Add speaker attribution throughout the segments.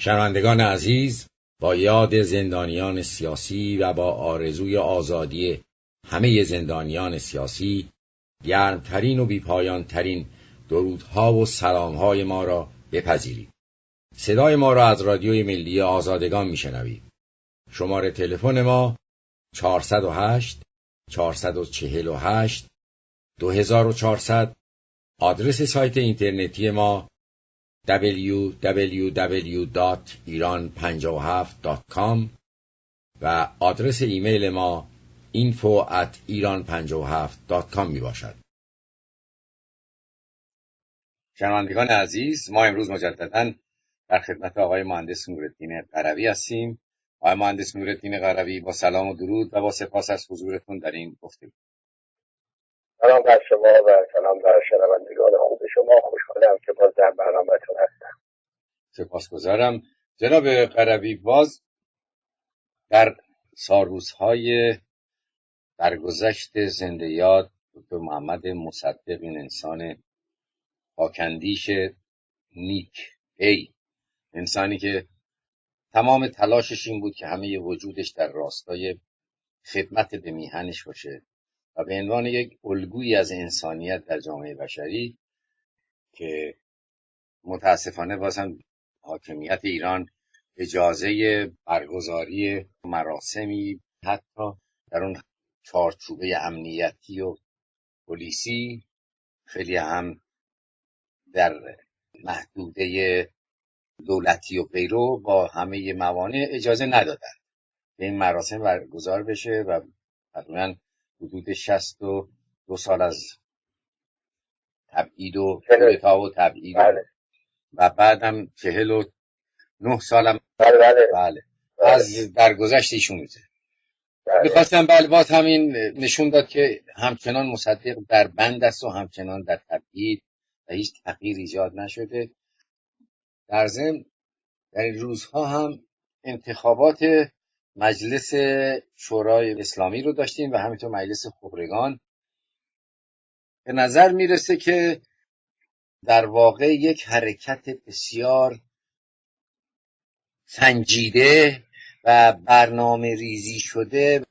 Speaker 1: شنوندگان عزیز، با یاد زندانیان سیاسی و با آرزوی آزادی همه زندانیان سیاسی، گرمترین و بیپایانترین درودها و سلامهای ما را بپذیرید. صدای ما را از رادیوی ملی آزادگان میشنوید. شماره تلفن ما 408 448 2400. آدرس سایت اینترنتی ما www.iran57.com و آدرس ایمیل ما info@iran57.com می باشد. شنوندگان عزیز، ما امروز مجدداً در خدمت آقای مهندس نورالدین غروی هستیم. آقای مهندس نورالدین غروی، با سلام و درود و با سپاس از حضورتون در این گفتگو.
Speaker 2: سلام بر شما و سلام بر شنوندگان خوب شما. خوشحالم که باز در برنامه‌تون هستم.
Speaker 1: سپاسگزارم. جناب غروی، باز در سالروزهای درگذشت زنده یاد دکترمحمد مصدق، این انسان پاکندیش نیک انسانی که تمام تلاشش این بود که همه وجودش در راستای خدمت به میهنش باشه و به عنوان یک الگویی از انسانیت در جامعه بشری، که متاسفانه بازم حاکمیت ایران اجازه برگزاری مراسمی حتی در اون چارچوبه امنیتی و پلیسی، خیلی هم در محدوده دولتی و غیره با همه موانع اجازه ندادن که این مراسم برگزار بشه و تقریبا حدود 62 سال از تبعید و کودتا و تبعید و بعدم 49 سالم بله از درگذشت ایشون میشه. میخواستم باز همین نشون داد که همچنان مصدق در بند است و همچنان در تبعید و هیچ تغییر ایجاد نشده. در ضمن در این روزها هم انتخابات مجلس شورای اسلامی رو داشتیم و همینطور مجلس خبرگان. به نظر میرسه که در واقع یک حرکت بسیار سنجیده و برنامه ریزی شده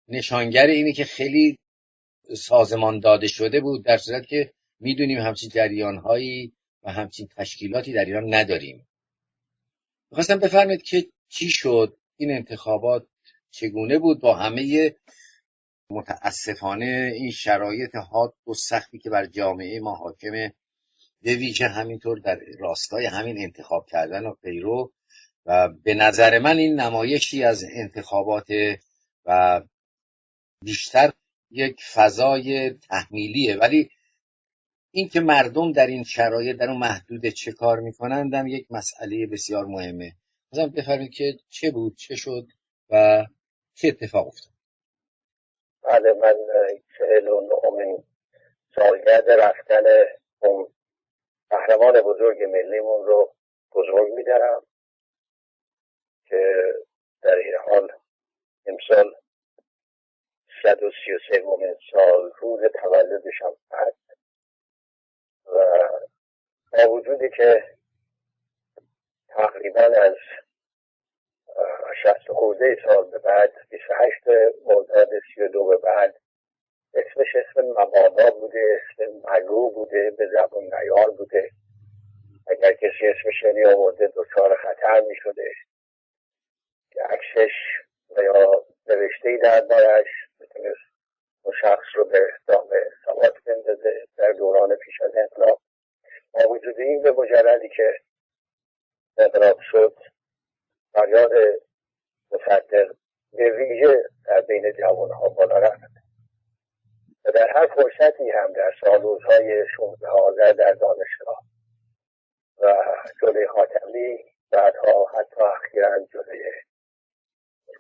Speaker 1: نشانگر اینه که خیلی سازمان داده شده بود، در صورت که میدونیم همچین جریانهایی و همچین تشکیلاتی در ایران نداریم. میخواستم بفرمایید که چی شد؟ این انتخابات چگونه بود با همه متاسفانه این شرایط حاد و سختی که بر جامعه ما حاکمه، به ویژه همینطور در راستای همین انتخاب کردن و غیره؟ و به نظر من این نمایشی از انتخابات و بیشتر یک فضای تحمیلیه، ولی این که مردم در این شرایط در اون محدوده چه کار میکنند هم یک مسئله بسیار مهمه. مثلا بفرمایید که چه بود، چه شد و چه اتفاق افتاد؟
Speaker 2: بله، من 49مین سالگرد رفتن اون قهرمان بزرگ ملیمون رو بزرگ می‌دارم که در این حال امسال 133مین سال روز تولدش هم هست و با وجودی که تقریبا از 60 خورده سال به بعد 28 مرداد 32 به بعد اسمش اسم مبادابوده، اسم مگو بوده، به زبان نیار بوده. اگر کسی اسمش نمی آورده دچار خطر می شده که عکسش و یا نوشته‌ای در بارش میتونست اون شخص رو به دام سواد بندازه در دوران پیش از انقلاب. با وجود این به مجردی که انقلاب شد فریاد مصدق به ویژه در بین جوانها بالا رفت و در هر فرصتی هم در سالروزهای 16 آذر در دانشگاه و جلوی خاتمی، بعدها حتی اخیراً جلوی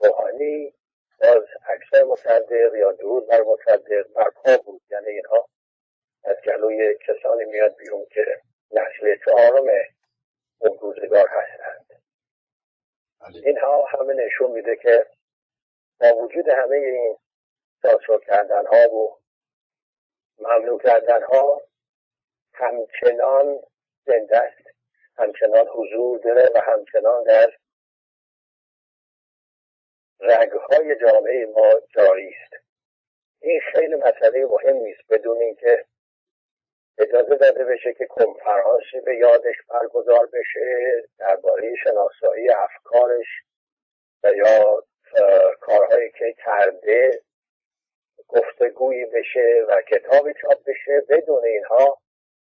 Speaker 2: روحانی، باز عکس مصدق یا درود بر مصدق برپا بود. یعنی اینها از جلوی کسانی میاد بیرون که نسل 4 اون روزگار هستند. اینها همه نشون میده که با وجود همه این سانسور کردن ها و ممنوع کردن ها همچنان زنده است، همچنان حضور داره و همچنان در رگهای جامعه ما جاری است. این خیلی مسئله مهمی است، بدون اینکه اجازه داده بشه که کنفرانسی به یادش برگزار بشه درباره شناسایی افکارش و یا کارهایی که کرده گفتگویی بشه و کتابی چاپ بشه. بدون اینها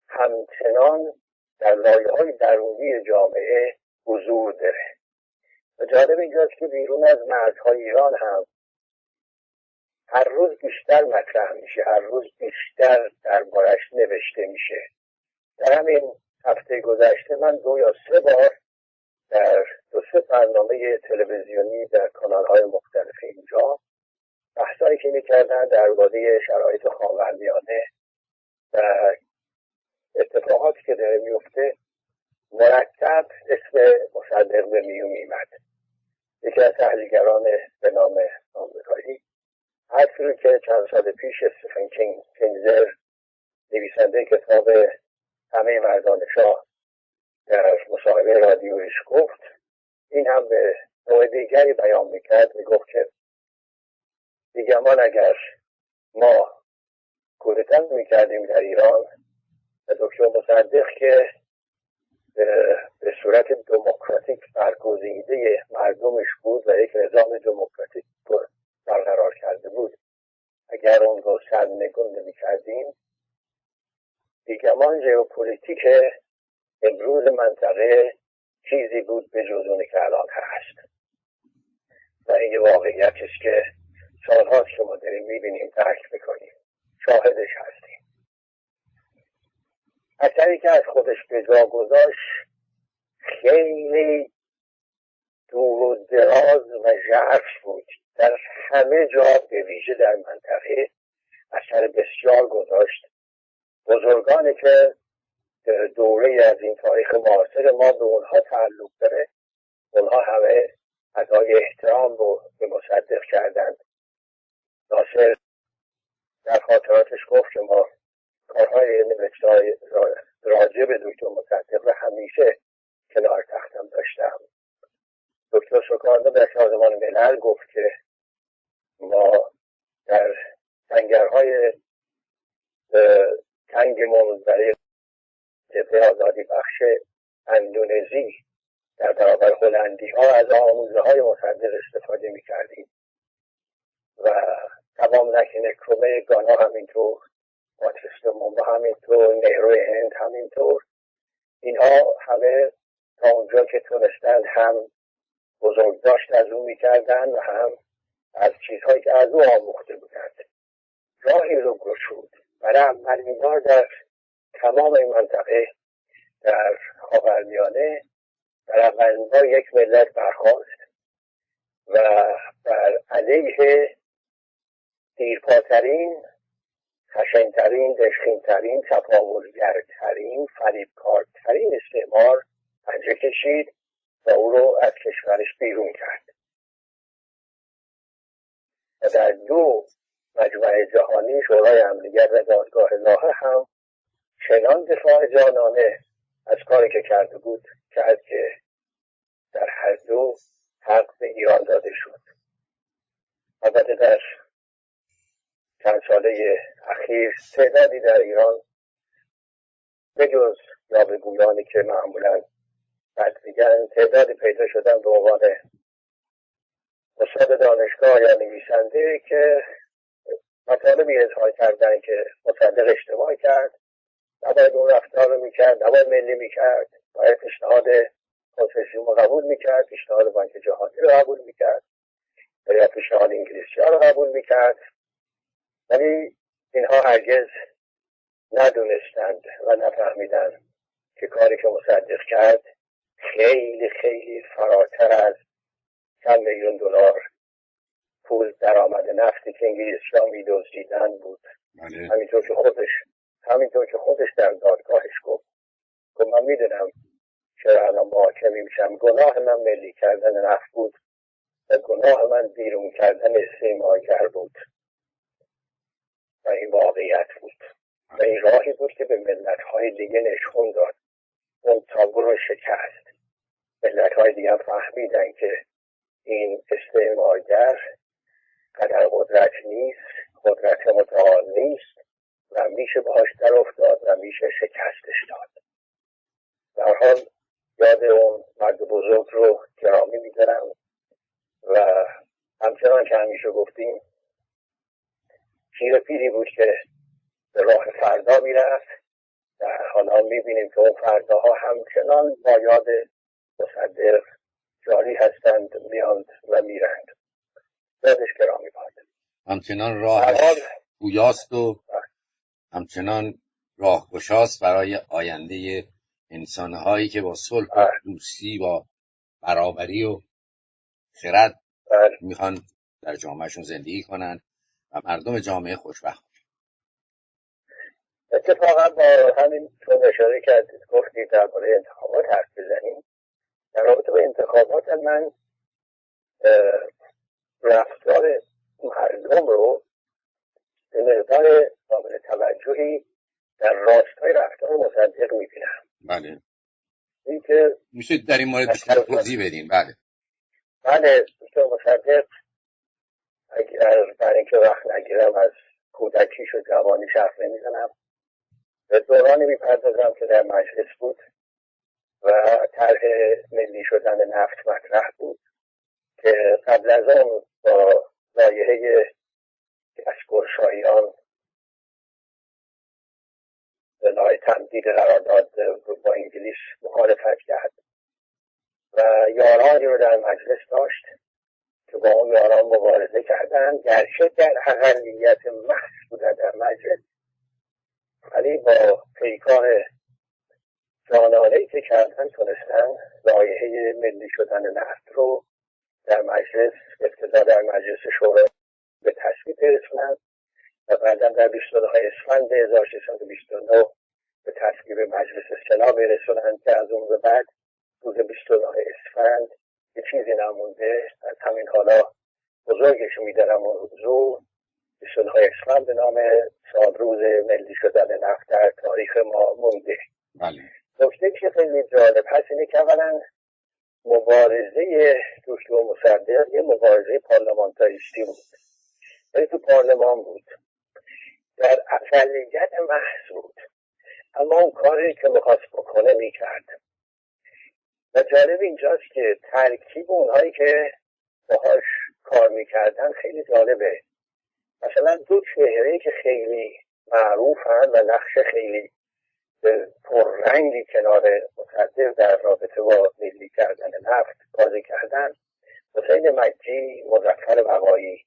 Speaker 2: همچنان در لایه‌های درونی جامعه حضور داره. و جالب اینجاست که بیرون از مرزهای ایران هم هر روز بیشتر مطرح میشه، هر روز بیشتر دربارش نوشته میشه. در همین هفته گذشته من 2 یا 3 بار در 2-3 برنامه تلویزیونی در کانال‌های مختلف اینجا بحثایی که می‌کردن درباره شرایط خاورمیانه و اتفاقاتی که داره میفته مرتب اسم مصدق به میون میمد. یکی از تحلیلگران به نام آمریکایی حرفی رو که چند سال پیش استفن کینگزر نویسنده کتاب همه مردان شاه در مصاحبه رادیویش گفت، این هم به نوع دیگری بیان میکرد. میگفت که بیگمان اگر ما کودتا میکردیم در ایران و دکتر مصدق که به صورت دموکراتیک برگزیده مردمش بود و یک نظام دموکراتیک برقرار کرده بود، اگر اون رو سرنگون نمی‌کردیم، بیگمان ژئوپلیتیک امروز منطقه چیزی بود به جز اونی که الان هست. و این یه واقعیتی است که سالهاست که ما داریم می‌بینیم، درک می‌کنیم، شاهدش هستیم. اثری که از خودش به جا گذاشت خیلی دور و دراز و ژرف بود. در همه جا به ویژه در منطقه اثر بسیار گذاشت. بزرگانی که دوره از این تاریخ معاصر ما به اونها تعلق داره، اونها همه ادای احترام رو به مصدق کردند. ناصر در خاطراتش گفت که ما کارهای نوشته‌های راجع به دکتر مصدق رو همیشه کنار تختم داشتم. دکتر سکانو در سازمان ملل گفت که ما در سنگرهای تنگمون برای جبهه آزادی بخش اندونزی در برابر هلندی ها از آموزه های مصدق استفاده می کردیم و تمام نکرومه گانا همینطور، پاتریس مومبا همینطور، نهرو هند همینطور. اینها همه تا اونجا که تونستند هم بزرگداشت از اون میکردن و هم از چیزهایی که از او آموخته بودند راهی رو گشود. برای اولین بار در تمام این منطقه در خاورمیانه در اولین بار یک ملت برخاست و بر علیه دیرپاترین، خشنترین، دشخیمترین، تفاولگرترین، فریبکارترین استعمار پنجه کشید و او رو از کشورش بیرون کرد. و در 2 مجمع جهانی، شورای امنیت و دادگاه لاهه هم چنان دفاع جانانه از کاری که کرده بود کرد که در هر 2 حق به ایران داده شد. البته در چند ساله اخیر تعدادی در ایران به جز یاوه‌گویانی که معمولاً بد میگن، تعدادی پیدا شدن به عنوان استاد دانشگاه یا نویسنده که مطالبی اظهار کردن که مصدق اشتباه کرد، نباید اون رفتار رو میکرد، نباید ملی میکرد، باید پیشنهاد کنسرسیوم رو قبول میکرد، پیشنهاد بانک جهانی رو قبول میکرد یا پیشنهاد انگلیسی ها رو قبول میکرد. ولی اینها هرگز ندونستند و نفهمیدند که کاری که مصدق کرد خیلی خیلی فراتر از چند میلیون دلار پول درآمد نفتی که انگلیسی‌ها می‌دزدیدن بود. همینطور که خودش در دادگاهش گفت من میدونم چرا الان محاکمه میشم، گناه من ملی کردن نفت بود و گناه من بیرون کردن استعمارگر بود و این واقعیت بود و این راهی بود که به ملت‌های دیگه نشون داد اون تا تحول و شکست. ملت‌های دیگه هم فهمیدن که این استعمارگر قدر قدرت نیست، قدرت متعال نیست و میشه باهاش در افتاد و میشه شکستش داد. در حال یاد اون مرد بزرگ رو گرامی میدارم و همچنان که همیشه گفتیم پیر پیری بود که به راه فردا میرفت. در حالا میبینیم که اون فرداها همچنان با یاد مصدق جاری هستند، میاند و میرند. یادش گرامی باد.
Speaker 1: همچنان راهش گویاست و همچنان راهگشاست برای آینده انسانهایی که با صلح و دوستی، با برابری و خرد میخوان در جامعهشون زندگی کنن و مردم جامعه خوشبخت.
Speaker 2: اتفاقا با همین چون اشاره کردید گفتید درباره انتخابات حرف بزنیم. در رابطه با انتخابات من رفتار مردم رو به مقدار قابل توجهی در راستای رفتار مصدق میبینم.
Speaker 1: بله.
Speaker 2: این که
Speaker 1: میشه در این مورد بیشتر توضیح بدین؟ بله.
Speaker 2: بله، دکتر مصدق اگر برای اینکه وقت نگیرم از کودکیش و جوانیش حرف نمیزنم، به دورانی میپردازم که در مجلس بود و طرح ملی شدن نفت مطرح بود که قبل از اون با لایحه گشگرشاییان به لایحه تمدید قرارداد با انگلیس مخالفت کرد و یارانی رو در مجلس داشت که با اون یاران مبارزه کردن، گرچه در اقلیت محض بودن در مجلس، ولی با پیکار جانانه‌ای که کردن تونستن لایحه ملی شدن نفت رو در مجلس، ابتدا در مجلس شورا به تصویب برسونن و بعدم در 22 اسفند 1629 به تصویب مجلس سنا برسونن که از اون به بعد روز 22 اسفند یه چیزی نمونده. از همین حالا بزرگش میدارم اون روزو 22 اسفند به نام سالروز ملی شدن نفت در تاریخ ما مونده.
Speaker 1: بله.
Speaker 2: نکته که خیلی جالب هست اینه که اولا مبارزه دکتر مصدق یه مبارزه پارلمانتاریستی بود، یعنی تو پارلمان بود، در اقلیت محض بود، اما اون کاری که میخواست بکنه میکرد. و جالب اینجاست که ترکیب اونهایی که باهاش کار میکردن خیلی جالبه. مثلا دو چهره که خیلی معروفن و نقش خیلی پررنگی کنار مصدق در رابطه با ملی کردن نفت بازی کردن، حسین مکی، مظفر بقایی.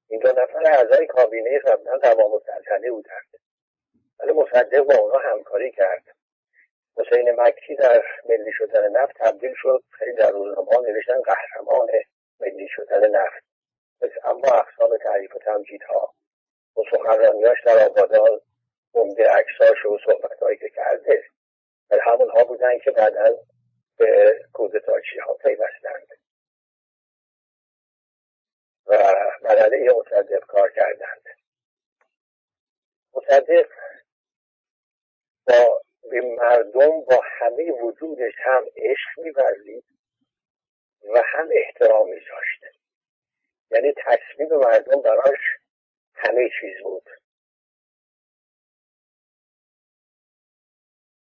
Speaker 2: این دو نفر اعضای کابینه قبلا قوام السلطنه بودند، ولی مصدق با اونا همکاری کرد. حسین مکی در ملی شدن نفت تبدیل شد، خیلی در روزنامه‌ها نوشتن قهرمان ملی شدن نفت، اما اقسام تعریف و تمجیدها و سخنرانیاش در آبادان عمده عکساش و صحبت‌هایی که کرده و همونها بودن که بعداً به کودتاچی‌ها پیوستند و بر علیه مصدق کار کردند. مصدق با به مردم با همه وجودش هم عشق می‌ورزید و هم احترام می‌ذاشت. یعنی تصمیم مردم براش همه چیز بود.